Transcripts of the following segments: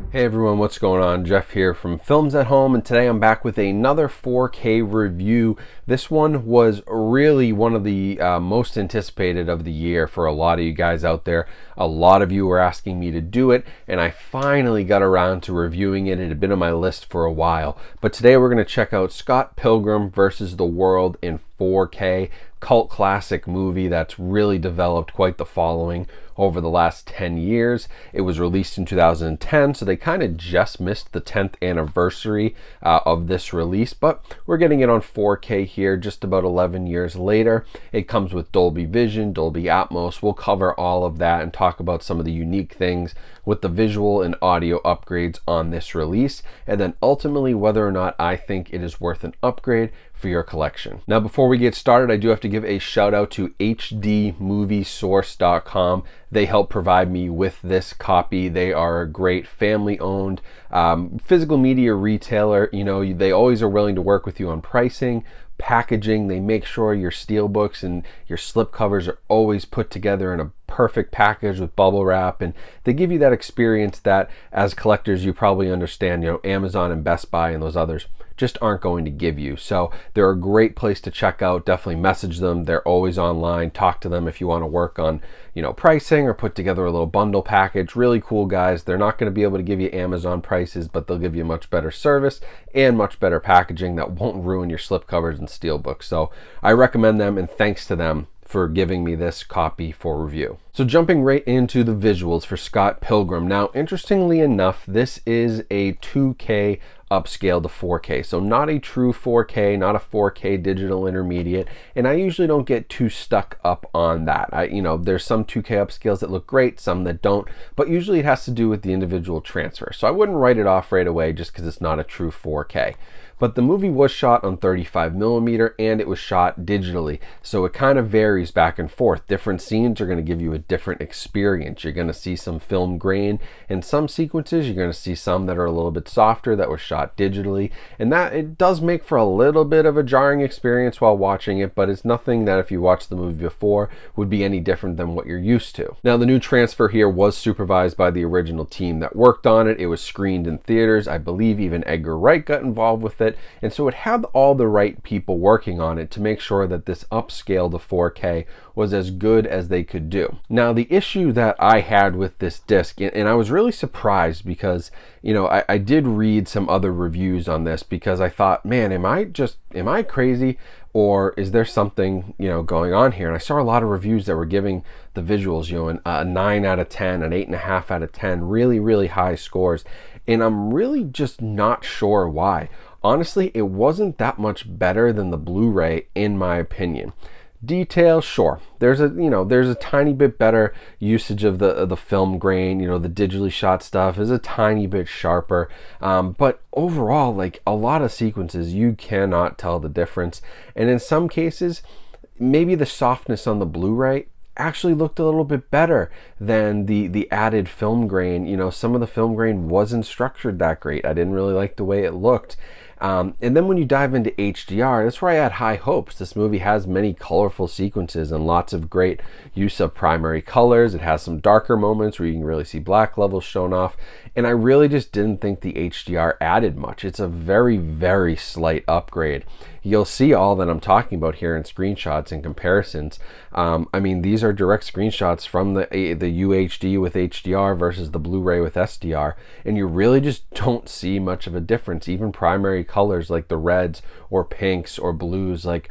Hey everyone, what's going on? Jeff here from Films at Home, and today I'm back with another 4K review. This one was really one of the most anticipated of the year for a lot of you guys out there. A lot of you were asking me to do it, and I finally got around to reviewing it. It had been on my list for a while. But today we're going to check out Scott Pilgrim versus the World in 4K. Cult classic movie that's really developed quite the following over the last 10 years. It was released in 2010, so they kind of just missed the 10th anniversary of this release, but we're getting it on 4K here just about 11 years later. It comes with Dolby Vision, Dolby Atmos. We'll cover all of that and talk about some of the unique things with the visual and audio upgrades on this release, and then ultimately whether or not I think it is worth an upgrade for your collection. Now, before we get started, I do have to give a shout out to hdmoviesource.com. They help provide me with this copy. They are a great family-owned physical media retailer. You know, they always are willing to work with you on pricing, packaging. They make sure your steelbooks and your slipcovers are always put together in a perfect package with bubble wrap, and they give you that experience that as collectors you probably understand, you know, Amazon and Best Buy and those others just aren't going to give you. So they're a great place to check out. Definitely message them. They're always online. Talk to them if you want to work on, you know, pricing or put together a little bundle package. Really cool guys. They're not going to be able to give you Amazon prices, but they'll give you much better service and much better packaging that won't ruin your slipcovers and steelbooks. So I recommend them, and thanks to them for giving me this copy for review. So jumping right into the visuals for Scott Pilgrim. Now, interestingly enough, this is a 2K upscale to 4K. So not a true 4K, not a 4K digital intermediate. And I usually don't get too stuck up on that. There's some 2K upscales that look great, some that don't, but usually it has to do with the individual transfer. So I wouldn't write it off right away just because it's not a true 4K. But the movie was shot on 35mm and it was shot digitally. So it kind of varies back and forth. Different scenes are going to give you a different experience. You're going to see some film grain in some sequences. You're going to see some that are a little bit softer that was shot digitally. And that it does make for a little bit of a jarring experience while watching it, but it's nothing that if you watched the movie before would be any different than what you're used to. Now, the new transfer here was supervised by the original team that worked on it. It was screened in theaters. I believe even Edgar Wright got involved with it. And so it had all the right people working on it to make sure that this upscale to 4K was as good as they could do. Now, the issue that I had with this disc, and I was really surprised because, you know, I did read some other reviews on this because I thought, man, am I crazy? Or is there something, you know, going on here? And I saw a lot of reviews that were giving the visuals, you know, a 9 out of 10, an 8.5 out of 10, really, really high scores. And I'm really just not sure why. Honestly, it wasn't that much better than the Blu-ray in my opinion. Detail, sure. There's a tiny bit better usage of the film grain. You know, the digitally shot stuff is a tiny bit sharper. But overall, like a lot of sequences, you cannot tell the difference. And in some cases, maybe the softness on the Blu-ray actually looked a little bit better than the added film grain. You know, some of the film grain wasn't structured that great. I didn't really like the way it looked. And then when you dive into HDR, that's where I had high hopes. This movie has many colorful sequences and lots of great use of primary colors. It has some darker moments where you can really see black levels shown off. And I really just didn't think the HDR added much. It's a very, very slight upgrade. You'll see all that I'm talking about here in screenshots and comparisons. I mean, these are direct screenshots from the UHD with HDR versus the Blu-ray with SDR, and you really just don't see much of a difference. Even primary colors like the reds or pinks or blues, like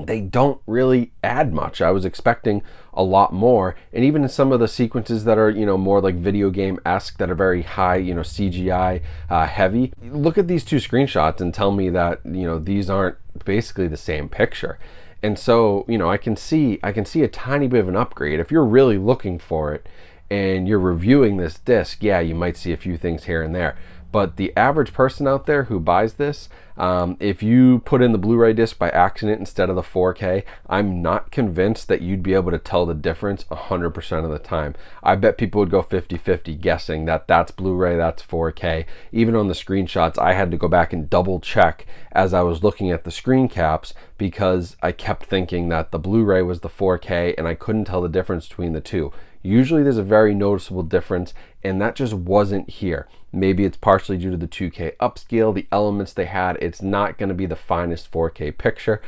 they don't really add much. I was expecting a lot more, and even in some of the sequences that are, you know, more like video game-esque, that are very high, you know, CGI heavy, look at these two screenshots and tell me that, you know, these aren't basically the same picture. And so, you know, I can see a tiny bit of an upgrade. If you're really looking for it and you're reviewing this disc, yeah, you might see a few things here and there. But the average person out there who buys this, if you put in the Blu-ray disc by accident instead of the 4K, I'm not convinced that you'd be able to tell the difference 100% of the time. I bet people would go 50-50 guessing that that's Blu-ray, that's 4K. Even on the screenshots, I had to go back and double check as I was looking at the screen caps because I kept thinking that the Blu-ray was the 4K and I couldn't tell the difference between the two. Usually there's a very noticeable difference, and that just wasn't here. Maybe it's partially due to the 2K upscale, the elements they had. It's not going to be the finest 4K picture,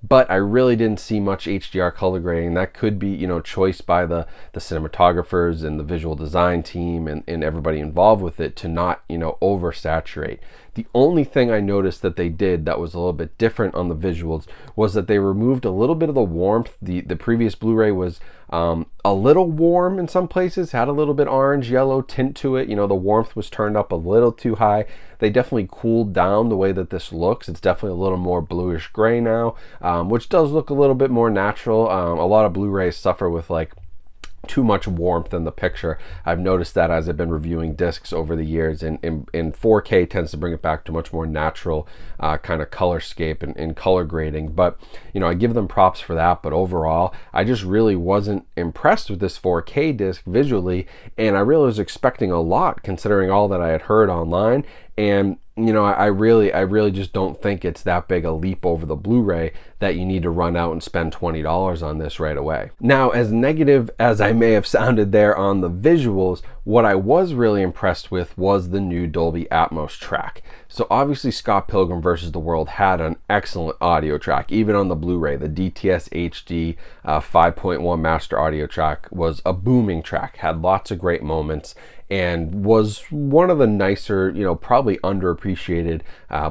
but I really didn't see much HDR color grading. That could be, choice by the cinematographers and the visual design team and everybody involved with it to not, oversaturate. The only thing I noticed that they did that was a little bit different on the visuals was that they removed a little bit of the warmth. The previous Blu-ray was a little warm in some places, had a little bit orange yellow tint to it. The warmth was turned up a little too high. They definitely cooled down the way that this looks. It's definitely a little more bluish gray now, which does look a little bit more natural. A lot of Blu-rays suffer with like too much warmth in the picture. I've noticed that as I've been reviewing discs over the years, and 4K tends to bring it back to much more natural kind of colorscape and color grading. But I give them props for that. But overall, I just really wasn't impressed with this 4K disc visually, and I really was expecting a lot considering all that I had heard online. And I really just don't think it's that big a leap over the Blu-ray that you need to run out and spend $20 on this right away. Now, as negative as I may have sounded there on the visuals, what I was really impressed with was the new Dolby Atmos track. So obviously Scott Pilgrim vs. the World had an excellent audio track. Even on the Blu-ray, the DTS HD 5.1 master audio track was a booming track, had lots of great moments, and was one of the nicer, probably underappreciated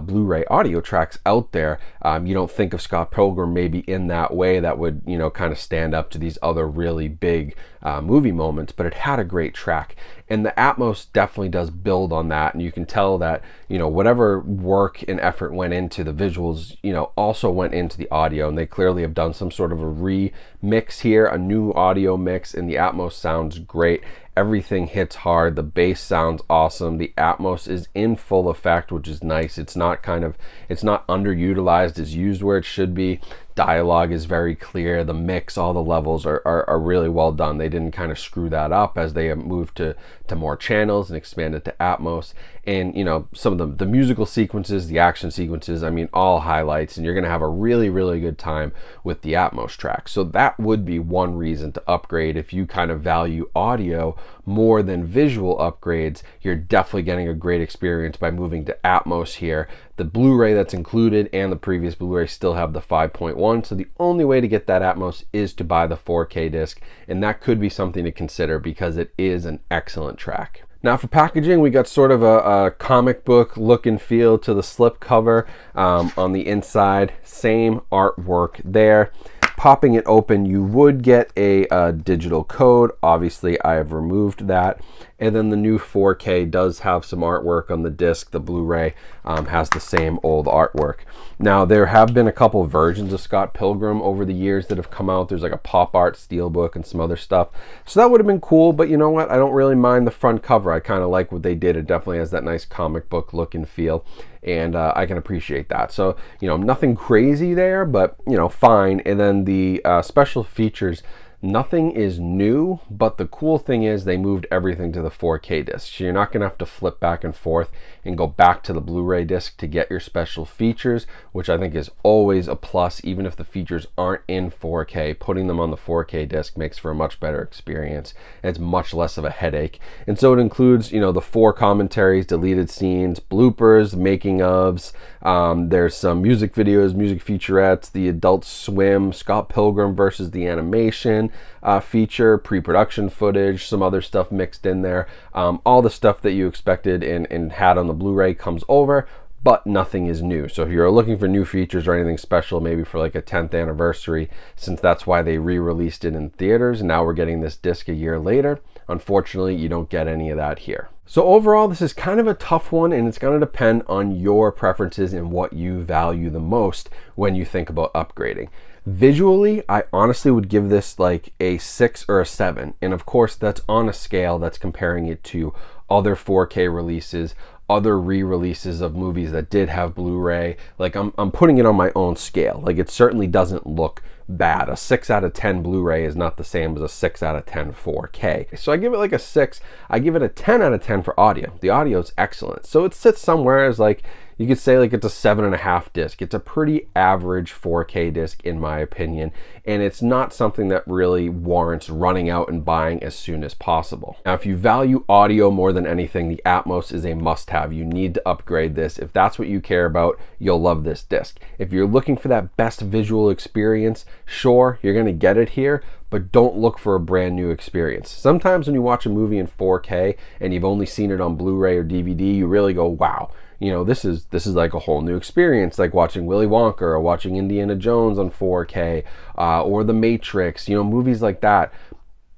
Blu-ray audio tracks out there. You don't think of Scott Pilgrim maybe in that way that would, kind of stand up to these other really big movie moments, but it had a great track. And the Atmos definitely does build on that, and you can tell that, whatever work and effort went into the visuals, also went into the audio, and they clearly have done some sort of a remix here, a new audio mix, and the Atmos sounds great. Everything hits hard. The bass sounds awesome. The Atmos is in full effect, which is nice. It's not underutilized. It's used where it should be. Dialogue is very clear. The mix, all the levels are really well done. They didn't kind of screw that up as they have moved to more channels and expanded to Atmos. And some of the musical sequences, the action sequences, all highlights, and you're gonna have a really, really good time with the Atmos track. So that would be one reason to upgrade. If you kind of value audio more than visual upgrades, you're definitely getting a great experience by moving to Atmos here. The Blu-ray that's included and the previous Blu-ray still have the 5.1, so the only way to get that Atmos is to buy the 4K disc, and that could be something to consider because it is an excellent track. Now for packaging, we got sort of a comic book look and feel to the slip cover. On the inside, same artwork there. Popping it open, you would get a digital code. Obviously, I have removed that. And then the new 4K does have some artwork on the disc. The Blu-ray has the same old artwork. Now, there have been a couple versions of Scott Pilgrim over the years that have come out. There's like a pop art steelbook and some other stuff. So that would have been cool, but you know what? I don't really mind the front cover. I kind of like what they did. It definitely has that nice comic book look and feel, and I can appreciate that. So, nothing crazy there, but, fine. And then the special features, nothing is new, but the cool thing is they moved everything to the 4K disc. So you're not going to have to flip back and forth and go back to the Blu-ray disc to get your special features, which I think is always a plus. Even if the features aren't in 4K, putting them on the 4K disc makes for a much better experience. It's much less of a headache. And so it includes, the 4 commentaries, deleted scenes, bloopers, making ofs. There's some music videos, music featurettes, the Adult Swim, Scott Pilgrim versus the animation feature, pre-production footage, some other stuff mixed in there. All the stuff that you expected and had on the Blu-ray comes over, but nothing is new. So if you're looking for new features or anything special, maybe for like a 10th anniversary, since that's why they re-released it in theaters, and now we're getting this disc a year later, unfortunately, you don't get any of that here. So overall, this is kind of a tough one, and it's going to depend on your preferences and what you value the most when you think about upgrading. Visually, I honestly would give this like a 6 or a 7. And of course, that's on a scale that's comparing it to other 4K releases, other re-releases of movies that did have Blu-ray. Like I'm putting it on my own scale. Like it certainly doesn't look bad. A 6 out of 10 Blu-ray is not the same as a 6 out of 10 4K. So I give it like a 6. I give it a 10 out of 10 for audio. The audio is excellent. So it sits somewhere as like, You could say like it's a 7.5 disc. It's a pretty average 4K disc in my opinion, and it's not something that really warrants running out and buying as soon as possible. Now, if you value audio more than anything, the Atmos is a must-have. You need to upgrade this. If that's what you care about, you'll love this disc. If you're looking for that best visual experience, sure, you're gonna get it here, but don't look for a brand new experience. Sometimes when you watch a movie in 4K and you've only seen it on Blu-ray or DVD, you really go, wow, you know, this is like a whole new experience, like watching Willy Wonka or watching Indiana Jones on 4K or The Matrix, you know, movies like that.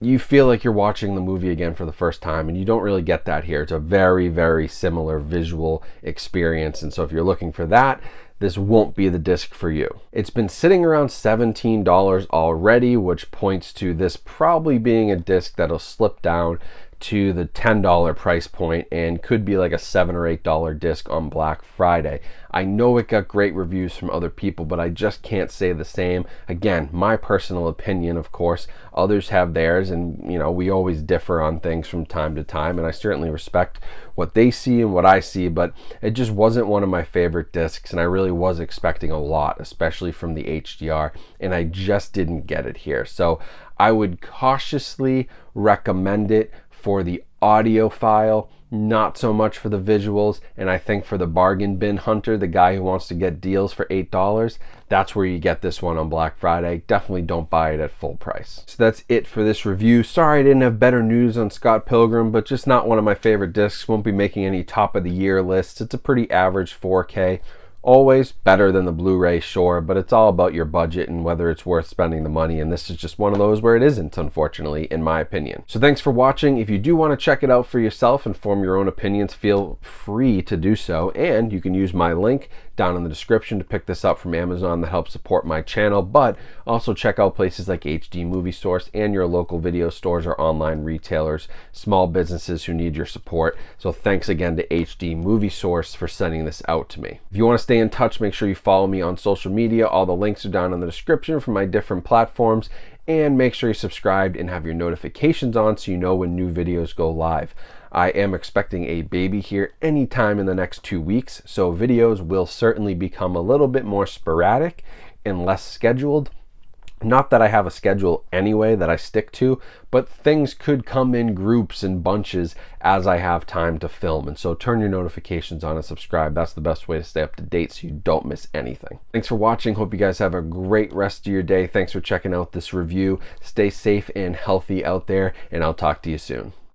You feel like you're watching the movie again for the first time, and you don't really get that here. It's a very, very similar visual experience, and so if you're looking for that, this won't be the disc for you. It's been sitting around $17 already, which points to this probably being a disc that'll slip down to the $10 price point and could be like a $7 or $8 disc on Black Friday. I know it got great reviews from other people, but I just can't say the same. Again, my personal opinion, of course. Others have theirs, and you know, we always differ on things from time to time, and I certainly respect what they see and what I see, but it just wasn't one of my favorite discs, and I really was expecting a lot, especially from the HDR, and I just didn't get it here. So I would cautiously recommend it for the audiophile, not so much for the visuals, and I think for the bargain bin hunter, the guy who wants to get deals for $8, that's where you get this one on Black Friday. Definitely don't buy it at full price. So that's it for this review. Sorry I didn't have better news on Scott Pilgrim, but just not one of my favorite discs. Won't be making any top of the year lists. It's a pretty average 4K. Always better than the Blu-ray, sure, but it's all about your budget and whether it's worth spending the money, and this is just one of those where it isn't, unfortunately, in my opinion. So thanks for watching. If you do want to check it out for yourself and form your own opinions, feel free to do so, and you can use my link down in the description to pick this up from Amazon. That helps support my channel, but also check out places like HD Movie Source and your local video stores or online retailers, small businesses who need your support. So thanks again to HD Movie Source for sending this out to me. If you want to stay in touch, make sure you follow me on social media. All the links are down in the description for my different platforms, and make sure you're subscribed and have your notifications on so you know when new videos go live. I am expecting a baby here anytime in the next 2 weeks, so videos will certainly become a little bit more sporadic and less scheduled. Not that I have a schedule anyway that I stick to, but things could come in groups and bunches as I have time to film. And so turn your notifications on and subscribe. That's the best way to stay up to date so you don't miss anything. Thanks for watching. Hope you guys have a great rest of your day. Thanks for checking out this review. Stay safe and healthy out there, and I'll talk to you soon.